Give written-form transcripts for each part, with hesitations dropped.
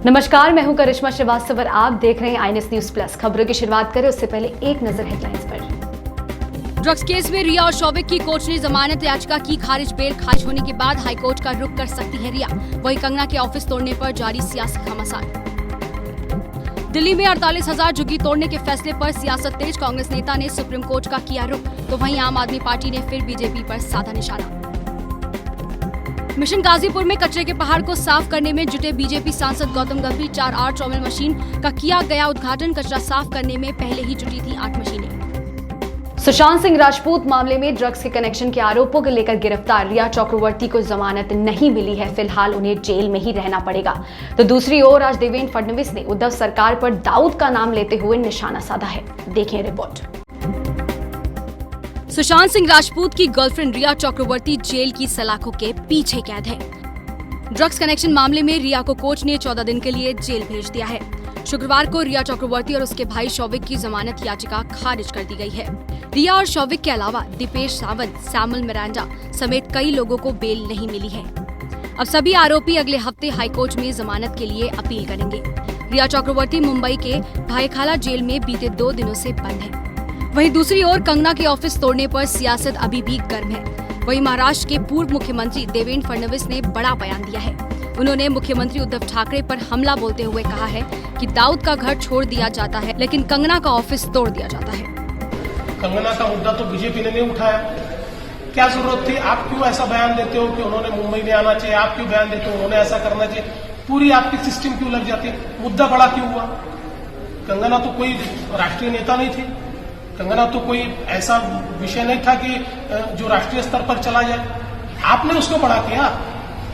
नमस्कार, मैं हूं करिश्मा श्रीवास्तव और आप देख रहे हैं आईएनएस न्यूज प्लस। खबरों की शुरुआत करें उससे पहले एक नजर हेडलाइंस पर। ड्रग्स केस में रिया और शौविक की कोर्ट ने जमानत याचिका की खारिज। बेल खारिज होने के बाद हाईकोर्ट का रुख कर सकती है रिया। वहीं कंगना के ऑफिस तोड़ने पर जारी सियासी घमासान। दिल्ली में 48,000 झुग्गी तोड़ने के फैसले पर सियासत तेज। कांग्रेस नेता ने सुप्रीम कोर्ट का किया रुख, तो वहीं आम आदमी पार्टी ने फिर बीजेपी पर साधा निशाना। मिशन गाजीपुर में कचरे के पहाड़ को साफ करने में जुटे बीजेपी सांसद गौतम गंभीर। 4R ट्रॉमल मशीन का किया गया उद्घाटन। कचरा साफ करने में पहले ही जुटी थी 8 मशीनें। सुशांत सिंह राजपूत मामले में ड्रग्स के कनेक्शन के आरोपों को लेकर गिरफ्तार रिया चक्रवर्ती को जमानत नहीं मिली है। फिलहाल उन्हें जेल में ही रहना पड़ेगा। तो दूसरी ओर आज देवेंद्र फडणवीस ने उद्धव सरकार पर दाऊद का नाम लेते हुए निशाना साधा है। देखें रिपोर्ट। सुशांत सिंह राजपूत की गर्लफ्रेंड रिया चक्रवर्ती जेल की सलाखों के पीछे कैद है। ड्रग्स कनेक्शन मामले में रिया को कोर्ट ने 14 दिन के लिए जेल भेज दिया है। शुक्रवार को रिया चक्रवर्ती और उसके भाई शौविक की जमानत याचिका खारिज कर दी गई है। रिया और शौविक के अलावा दीपेश सावंत, सैमुअल मिरांडा समेत कई लोगों को बेल नहीं मिली है। अब सभी आरोपी अगले हफ्ते हाईकोर्ट में जमानत के लिए अपील करेंगे। रिया चक्रवर्ती मुंबई के भाईखाला जेल में बीते 2 दिनों से बंद है। वहीं दूसरी ओर कंगना के ऑफिस तोड़ने पर सियासत अभी भी गर्म है। वहीं महाराष्ट्र के पूर्व मुख्यमंत्री देवेंद्र फडणवीस ने बड़ा बयान दिया है। उन्होंने मुख्यमंत्री उद्धव ठाकरे पर हमला बोलते हुए कहा है कि दाऊद का घर छोड़ दिया जाता है, लेकिन कंगना का ऑफिस तोड़ दिया जाता है। कंगना का मुद्दा तो बीजेपी ने नहीं उठाया। क्या जरूरत थी? आप क्यों ऐसा बयान देते हो कि उन्होंने मुंबई में आना चाहिए? आप क्यों बयान देते हो उन्होंने ऐसा करना चाहिए? पूरी आपकी सिस्टम क्यों लग जाती? मुद्दा बड़ा क्यों हुआ? कंगना तो कोई राष्ट्रीय नेता नहीं थी। कंगना तो कोई ऐसा विषय नहीं था कि जो राष्ट्रीय स्तर पर चला जाए। आपने उसको बड़ा किया,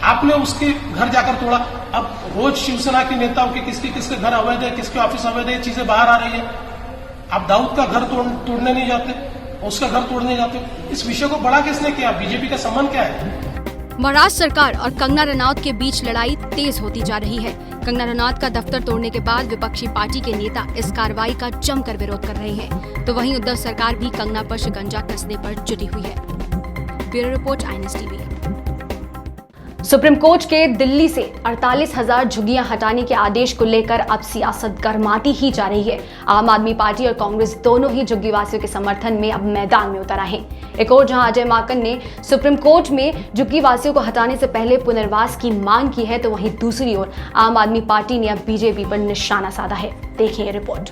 आपने उसके घर जाकर तोड़ा। अब रोज शिवसेना के नेताओं के किसके घर अवैध है, किसके ऑफिस अवैध है, चीजें बाहर आ रही है। आप दाऊद का घर तोड़ने नहीं जाते, उसका घर तोड़ने जाते। इस विषय को बड़ा किसने किया? बीजेपी का संबंध क्या है? महाराष्ट्र सरकार और कंगना रनौत के बीच लड़ाई तेज होती जा रही है। कंगना रनौत का दफ्तर तोड़ने के बाद विपक्षी पार्टी के नेता इस कार्रवाई का जमकर विरोध कर रहे हैं, तो वहीं उद्धव सरकार भी कंगना पर शिकंजा कसने पर जुटी हुई है। Bureau report, INS TV. Supreme court के दिल्ली से 48,000 झुग्गियां हटाने के आदेश को लेकर अब सियासत गर्माती ही जा रही है। आम आदमी पार्टी और कांग्रेस दोनों ही झुग्गीवासियों के समर्थन में अब मैदान में उतर आए हैं। एक और जहां अजय माकन ने सुप्रीम कोर्ट में झुग्गीवासियों को हटाने से पहले पुनर्वास की मांग की है, तो वहीं दूसरी ओर आम आदमी पार्टी ने अब बीजेपी पर निशाना साधा है। देखिए रिपोर्ट।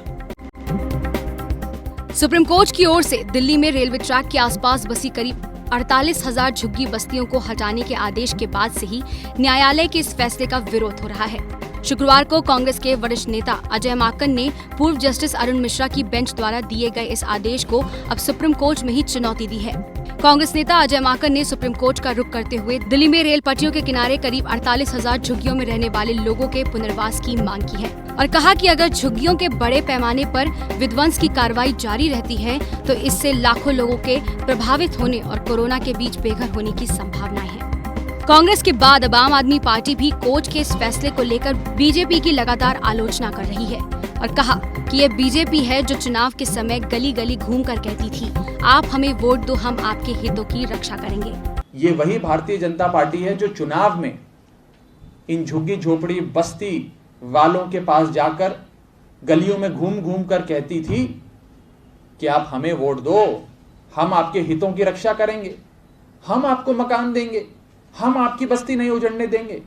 सुप्रीम कोर्ट की ओर से दिल्ली में रेलवे ट्रैक के आसपास बसी करीब 48,000 झुग्गी बस्तियों को हटाने के आदेश के बाद से ही न्यायालय के इस फैसले का विरोध हो रहा है। शुक्रवार को कांग्रेस के वरिष्ठ नेता अजय माकन ने पूर्व जस्टिस अरुण मिश्रा की बेंच द्वारा दिए गए इस आदेश को अब सुप्रीम कोर्ट में ही चुनौती दी है। कांग्रेस नेता अजय माकन ने सुप्रीम कोर्ट का रुख करते हुए दिल्ली में रेल पटरियों के किनारे करीब 48,000 झुग्गियों में रहने वाले लोगों के पुनर्वास की मांग की है और कहा कि अगर झुग्गियों के बड़े पैमाने पर विध्वंस की कार्रवाई जारी रहती है तो इससे लाखों लोगों के प्रभावित होने और कोरोना के बीच बेघर होने की संभावनाएं हैं। कांग्रेस के बाद अब आम आदमी पार्टी भी कोर्ट के इस फैसले को लेकर बीजेपी की लगातार आलोचना कर रही है और कहा कि ये बीजेपी है जो चुनाव के समय गली गली घूमकर कहती थी, आप हमें वोट दो, हम आपके हितों की रक्षा करेंगे। ये वही भारतीय जनता पार्टी है जो चुनाव में इन झुग्गी झोपड़ी बस्ती वालों के पास जाकर गलियों में घूम घूम कर कहती थी कि आप हमें वोट दो, हम आपके हितों की रक्षा करेंगे, हम आपको मकान देंगे, हम आपकी बस्ती नहीं उजड़ने देंगे।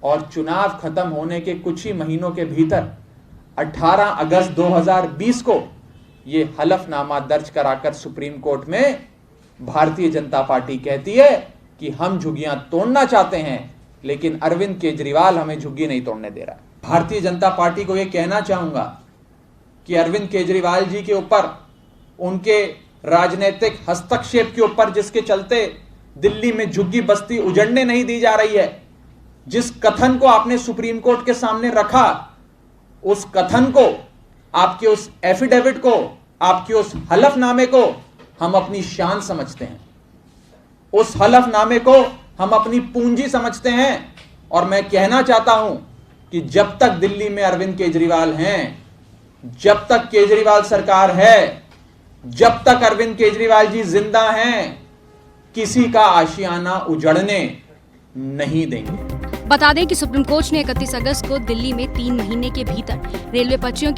और चुनाव खत्म होने के कुछ ही महीनों के भीतर 18 अगस्त 2020 को ये हलफनामा दर्ज कराकर सुप्रीम कोर्ट में भारतीय जनता पार्टी कहती है कि हम झुग्गियां तोड़ना चाहते हैं, लेकिन अरविंद केजरीवाल हमें झुग्गी नहीं तोड़ने दे रहा है। भारतीय जनता पार्टी को यह कहना चाहूंगा कि अरविंद केजरीवाल जी के ऊपर, उनके राजनीतिक हस्तक्षेप के ऊपर, जिसके चलते दिल्ली में झुग्गी बस्ती उजड़ने नहीं दी जा रही है, जिस कथन को आपने सुप्रीम कोर्ट के सामने रखा, उस कथन को, आपके उस एफिडेविट को, आपके उस हलफनामे को हम अपनी शान समझते हैं, उस हलफनामे को हम अपनी पूंजी समझते हैं। और मैं कहना चाहता हूं कि जब तक दिल्ली में अरविंद केजरीवाल हैं, जब तक केजरीवाल सरकार है, जब तक अरविंद केजरीवाल जी जिंदा हैं, किसी का आशियाना उजड़ने नहीं देंगे। बता दें कि सुप्रीम कोर्ट ने 31 अगस्त को दिल्ली में 3 महीने के भीतर रेलवे पटरियों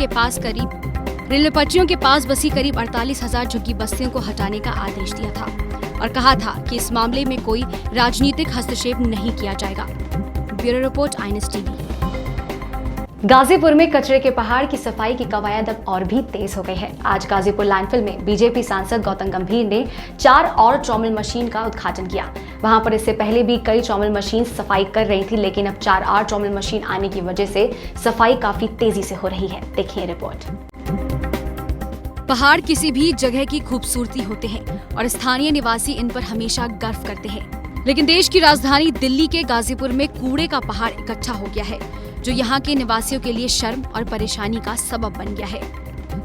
के पास बसी करीब 48,000 झुग्गी बस्तियों को हटाने का आदेश दिया था और कहा था कि इस मामले में कोई राजनीतिक हस्तक्षेप नहीं किया जाएगा। Bureau report, INS TV. Ghazipur में कचरे के पहाड़ की सफाई की कवायद अब और भी तेज हो गई है। आज गाजीपुर लैंडफिल में बीजेपी सांसद गौतम गंभीर ने 4 और ट्रॉमल मशीन का उद्घाटन किया। वहां पर इससे पहले भी कई ट्रॉमल मशीन सफाई कर रही थी, लेकिन अब 4 और ट्रॉमल मशीन आने की वजह से सफाई काफी तेजी से हो रही है। देखिए रिपोर्ट। पहाड़ किसी भी जगह की खूबसूरती होते हैं और स्थानीय निवासी इन पर हमेशा गर्व करते हैं, लेकिन देश की राजधानी दिल्ली के गाजीपुर में कूड़े का पहाड़ इकट्ठा हो गया है, जो यहाँ के निवासियों के लिए शर्म और परेशानी का सबब बन गया है।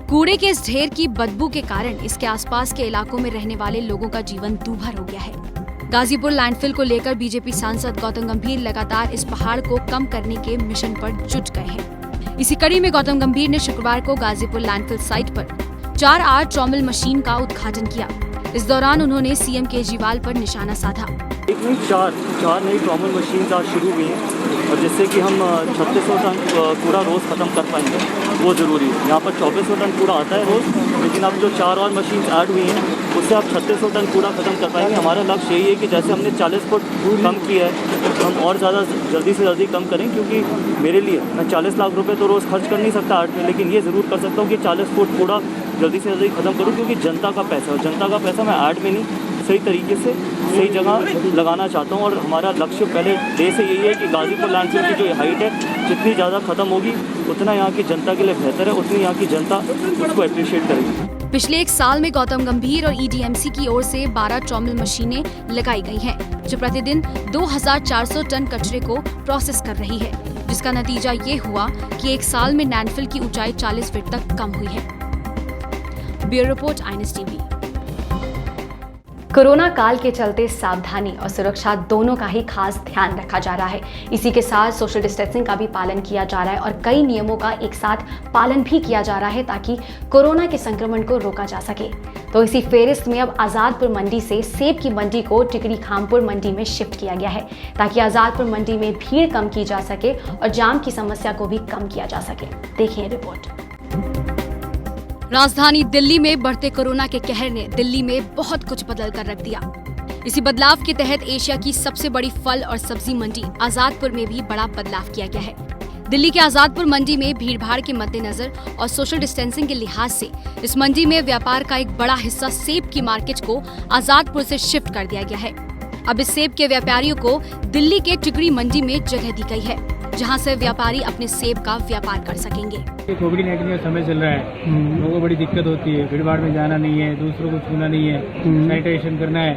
कूड़े के इस ढेर की बदबू के कारण इसके आसपास के इलाकों में रहने वाले लोगों का जीवन दूभर हो गया है। गाजीपुर लैंडफिल को लेकर बीजेपी सांसद गौतम गंभीर लगातार इस पहाड़ को कम करने के मिशन पर जुट गए हैं। इसी कड़ी में गौतम गंभीर ने शुक्रवार को गाजीपुर लैंडफिल साइट पर 4 और ट्रॉमल मशीन का उद्घाटन किया। इस दौरान उन्होंने सीएम केजरीवाल पर निशाना साधा। एक नहीं, चार नई ट्रॉमल मशीन आज शुरू हुई हैं और जिससे कि हम 3600 टन कूड़ा रोज़ ख़त्म कर पाएंगे, वो ज़रूरी है। यहाँ पर 2400 टन कूड़ा आता है रोज़, लेकिन अब जो 4 और मशीन ऐड हुई हैं उससे आप 3600 टन कूड़ा ख़त्म कर पाएंगे। हमारा लक्ष्य यही है कि जैसे हमने 40 फुट कम किया है, हम और ज़्यादा जल्दी से जल्दी कम करें, क्योंकि मेरे लिए मैं 40 लाख रुपये तो रोज़ खर्च कर नहीं सकता आर्ट में, लेकिन ये ज़रूर कर सकता हूँ कि 40 फुट कूड़ा जल्दी से जल्दी ख़त्म करूँ, क्योंकि जनता का पैसा है। जनता का पैसा मैं आर्ट में नहीं, सही तरीके से सही जगह लगाना चाहता हूँ। और हमारा लक्ष्य पहले डे से यही है कि गाजीपुर लैंडफिल की जो हाइट है जितनी ज़्यादा ख़त्म होगी उतना यहाँ की जनता के लिए बेहतर है, उतनी यहाँ की जनता उसको अप्रिशिएट करेगी। पिछले 1 साल में गौतम गंभीर और EDMC की ओर से 12 ट्रॉमल मशीनें लगाई गई हैं, जो प्रतिदिन 2400 टन कचरे को प्रोसेस कर रही है, जिसका नतीजा ये हुआ कि 1 साल में लैंडफिल की ऊंचाई 40 फीट तक कम हुई है। Bureau report, INS TV. Corona काल के चलते सावधानी और सुरक्षा दोनों का ही खास ध्यान रखा जा रहा है। इसी के साथ सोशल डिस्टेंसिंग का भी पालन किया जा रहा है और कई नियमों का एक साथ पालन भी किया जा रहा है, ताकि कोरोना के संक्रमण को रोका जा सके। तो इसी फेरिस्त में अब आजादपुर मंडी से सेब की मंडी को टिकरी खामपुर मंडी में शिफ्ट किया गया है, ताकि आजादपुर मंडी में भीड़ कम की जा सके और जाम की समस्या को भी कम किया जा सके। देखिए रिपोर्ट। राजधानी दिल्ली में बढ़ते कोरोना के कहर ने दिल्ली में बहुत कुछ बदल कर रख दिया। इसी बदलाव के तहत एशिया की सबसे बड़ी फल और सब्जी मंडी आजादपुर में भी बड़ा बदलाव किया गया है। दिल्ली के आजादपुर मंडी में भीड़भाड़ के मद्देनजर और सोशल डिस्टेंसिंग के लिहाज से इस मंडी में व्यापार का एक बड़ा हिस्सा सेब की मार्केट को आजादपुर से शिफ्ट कर दिया गया है। अब इस सेब के व्यापारियों को दिल्ली के टिकरी मंडी में जगह दी गई है, जहां से व्यापारी अपने सेब का व्यापार कर सकेंगे। कोविड-19 का समय चल रहा है, लोगों को बड़ी दिक्कत होती है, भीड़ भाड़ में जाना नहीं है, दूसरों को छूना नहीं है, सैनिटाइजेशन करना है,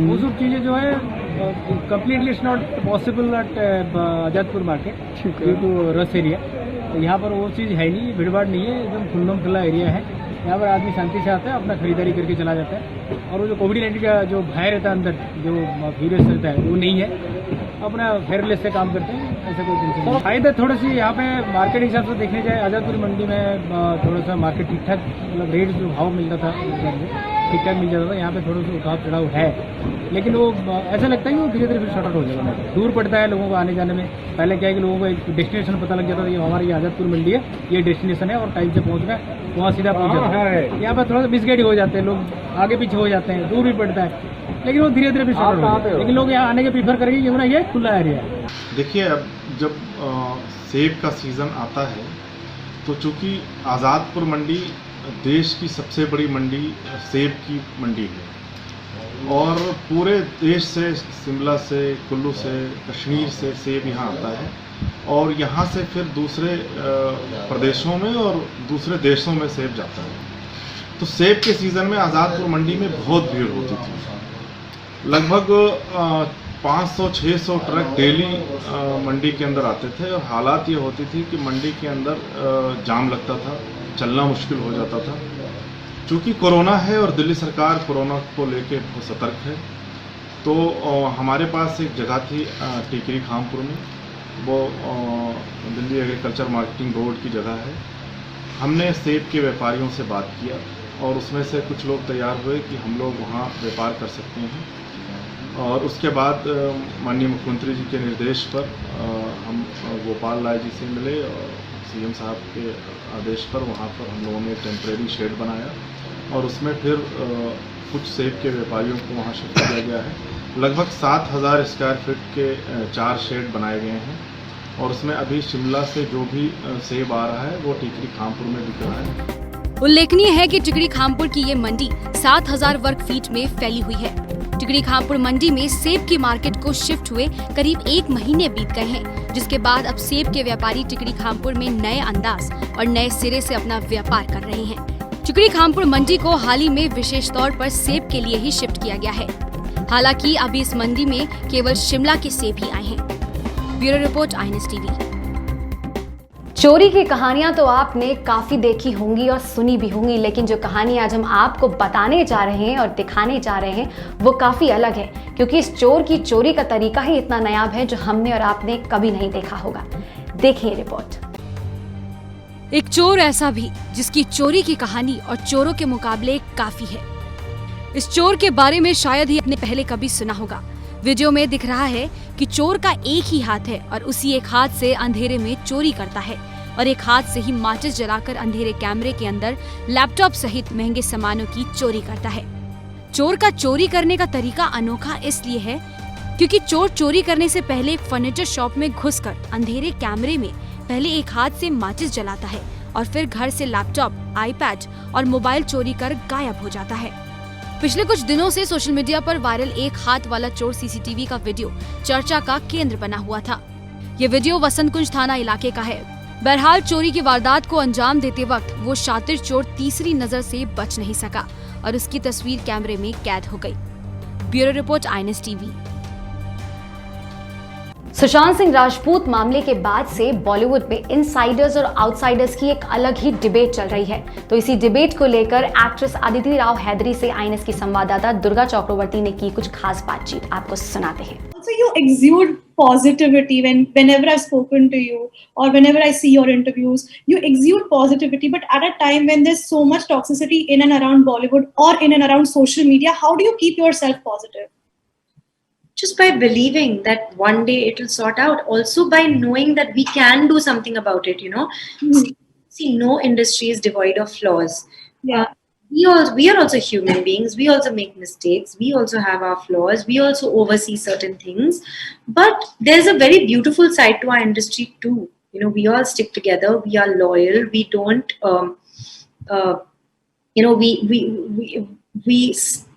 वो सब चीज़ें जो है completely it's not possible at Azadpur market due to rush area. तो यहाँ पर वो चीज़ है नहीं, भीड़ भाड़ नहीं है, एकदम खुल्लम खुला एरिया है। यहाँ पर आदमी शांति से आता है, अपना खरीदारी करके चला जाता है, और वो जो कोविड-19 का जो भय रहता है अंदर, जो वायरस रहता है, वो नहीं है, अपना फेयरलेस से काम करते हैं, ऐसा कोई टेंशन नहीं। फायदा थोड़ी सी यहाँ पे मार्केट हिसाब से देखने जाए, आजादपुर मंडी में थोड़ा सा मार्केट ठीक ठाक, मतलब रेट जो भाव मिलता था ठीक ठाक मिल जाता था। यहाँ पे थोड़ा सा उठाव चढ़ाव है, लेकिन वो ऐसा लगता है कि वो धीरे धीरे फिर शॉर्ट आउट हो जाएगा। दूर पड़ता है लोगों को आने जाने में। पहले क्या है कि लोगों को एक डेस्टिनेशन पता लग जाता था, ये हमारी ये आजादपुर मंडी है, ये डेस्टिनेशन है, और टाइम से पहुँच गए, वहाँ सीधा पहुँच जाता है। यहाँ पर थोड़ा सा मिसगाइड हो जाते हैं लोग, आगे पीछे हो जाते हैं, दूर भी पड़ता है, लेकिन वो धीरे धीरे भी शॉर्ट आउट होता है। लेकिन लोग यहाँ आने के प्रीफर करेंगे क्यों ना, ये खुला एरिया है। देखिए, अब जब सेब का सीज़न आता है तो चूँकि आज़ादपुर मंडी देश की सबसे बड़ी मंडी सेब की मंडी है, और पूरे देश से, शिमला से, कुल्लू से, कश्मीर से सेब यहाँ आता है, और यहाँ से फिर दूसरे प्रदेशों में और दूसरे देशों में सेब जाता है। तो सेब के सीज़न में आज़ादपुर मंडी में बहुत भीड़ होती थी। लगभग 500-600 ट्रक डेली मंडी के अंदर आते थे, और हालात ये होती थी कि मंडी के अंदर जाम लगता था, चलना मुश्किल हो जाता था। चूँकि कोरोना है और दिल्ली सरकार कोरोना को लेके बहुत सतर्क है, तो हमारे पास एक जगह थी टिकरी खामपुर में, वो दिल्ली एग्रीकल्चर मार्केटिंग बोर्ड की जगह है। हमने सेब के व्यापारियों से बात किया, और उसमें से कुछ लोग तैयार हुए कि हम लोग वहाँ व्यापार कर सकते हैं। और उसके बाद माननीय मुख्यमंत्री जी के निर्देश पर हम गोपाल राय जी से मिले और सीएम साहब के आदेश पर वहाँ पर हम लोगों ने टेम्परेरी शेड बनाया और उसमें फिर कुछ सेब के व्यापारियों को वहाँ शिफ्ट किया गया है। लगभग 7,000 स्क्वायर फीट के 4 शेड बनाए गए हैं और उसमें अभी शिमला से जो भी सेब आ रहा है वो टिकरी खामपुर में बिक रहा है। उल्लेखनीय है कि टिकरी खामपुर की ये मंडी 7,000 वर्ग फीट में फैली हुई है। टिकरी खामपुर मंडी में सेब की मार्केट को शिफ्ट हुए करीब 1 महीने बीत गए हैं, जिसके बाद अब सेब के व्यापारी टिकरी खामपुर में नए अंदाज और नए सिरे से अपना व्यापार कर रहे हैं। टिकरी खामपुर मंडी को हाल ही में विशेष तौर पर सेब के लिए ही शिफ्ट किया गया है। हालांकि अभी इस मंडी में केवल शिमला के सेब ही आए हैं। Bureau report, INS TV. चोरी की कहानियां तो आपने काफी देखी होंगी और सुनी भी होंगी, लेकिन जो कहानी आज हम आपको बताने जा रहे हैं और दिखाने जा रहे हैं वो काफी अलग है, क्योंकि इस चोर की चोरी का तरीका ही इतना नायाब है जो हमने और आपने कभी नहीं देखा होगा। देखिए रिपोर्ट। एक चोर ऐसा भी जिसकी चोरी की कहानी और चोरों के मुकाबले काफी है। इस चोर के बारे में शायद ही आपने पहले कभी सुना होगा। वीडियो में दिख रहा है कि चोर का एक ही हाथ है और उसी एक हाथ से अंधेरे में चोरी करता है और एक हाथ से ही माचिस जलाकर अंधेरे कैमरे के अंदर लैपटॉप सहित महंगे सामानों की चोरी करता है। चोर का चोरी करने का तरीका अनोखा इसलिए है क्योंकि चोर चोरी करने से पहले एक फर्नीचर शॉप में घुसकर अंधेरे कैमरे में पहले एक हाथ से माचिस जलाता है और फिर घर से लैपटॉप, आईपैड और मोबाइल चोरी कर गायब हो जाता है। पिछले कुछ दिनों से सोशल मीडिया पर वायरल एक हाथ वाला चोर सीसीटीवी का वीडियो चर्चा का केंद्र बना हुआ था। ये वीडियो वसंत कुंज थाना इलाके का है। बहरहाल चोरी की वारदात को अंजाम देते वक्त वो शातिर चोर तीसरी नजर से बच नहीं सका और उसकी तस्वीर कैमरे में कैद हो गई। Bureau report, INS TV. Sushant Singh Rajput मामले के बाद से बॉलीवुड में इनसाइडर्स और आउटसाइडर्स की एक अलग ही डिबेट चल रही है। तो इसी डिबेट को लेकर एक्ट्रेस अदिति राव हैदरी से INS की संवाददाता दुर्गा चक्रवर्ती ने की कुछ खास बातचीत, आपको सुनाते हैं। So you exude positivity whenever I've spoken to you or whenever I see your interviews, you exude positivity. But at a time when there's so much toxicity in and around Bollywood or in and around social media, how do you keep yourself positive? Just by believing that one day it will sort out. Also by knowing that we can do something about it, you know. See, no industry is devoid of flaws. Yeah. We are also human beings. We also make mistakes. We also have our flaws. We also oversee certain things. But there's a very beautiful side to our industry too. You know, we all stick together. We are loyal. We don't, you know,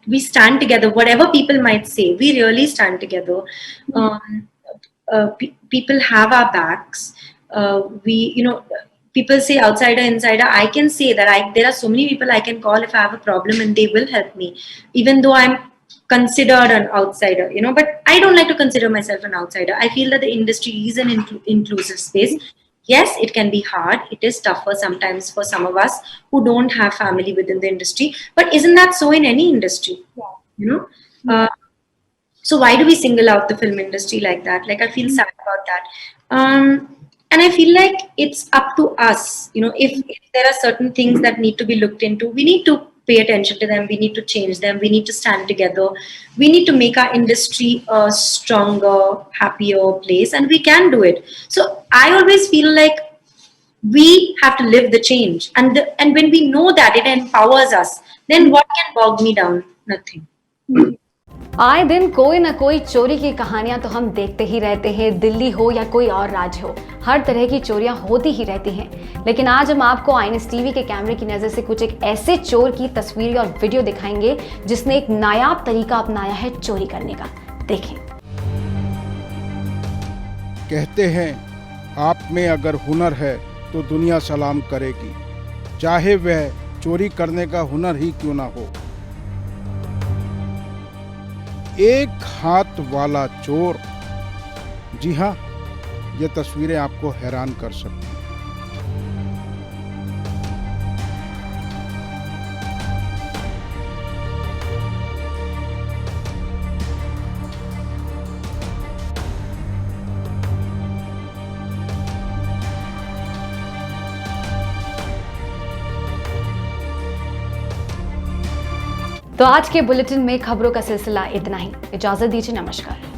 we stand together. Whatever people might say, we really stand together. People have our backs. You know, people say outsider, insider. I can say that there are so many people I can call if I have a problem and they will help me, even though I'm considered an outsider, you know, but I don't like to consider myself an outsider. I feel that the industry is an inclusive space. Yes, it can be hard. It is tougher sometimes for some of us who don't have family within the industry, but isn't that so in any industry? Yeah. You know? So why do we single out the film industry like that? Like, I feel sad about that. And I feel like it's up to us, you know, if there are certain things that need to be looked into, we need to pay attention to them, we need to change them, we need to stand together, we need to make our industry a stronger, happier place, and we can do it. So I always feel like we have to live the change, and when we know that it empowers us, then what can bog me down? Nothing. आए दिन कोई ना कोई चोरी की कहानियां तो हम देखते ही रहते हैं। दिल्ली हो या कोई और राज्य हो, हर तरह की चोरियां होती ही रहती हैं। लेकिन आज हम आपको INS टीवी के कैमरे की नजर से कुछ एक ऐसे चोर की तस्वीरें और वीडियो दिखाएंगे जिसने एक नायाब तरीका अपनाया है चोरी करने का। देखें। कहते हैं आप में अगर हुनर है तो दुनिया सलाम करेगी, चाहे वह चोरी करने का हुनर ही क्यों ना हो। एक हाथ वाला चोर, जी हाँ, ये तस्वीरें आपको हैरान कर सकती हैं। तो आज के बुलेटिन में खबरों का सिलसिला इतना ही। इजाजत दीजिए, नमस्कार।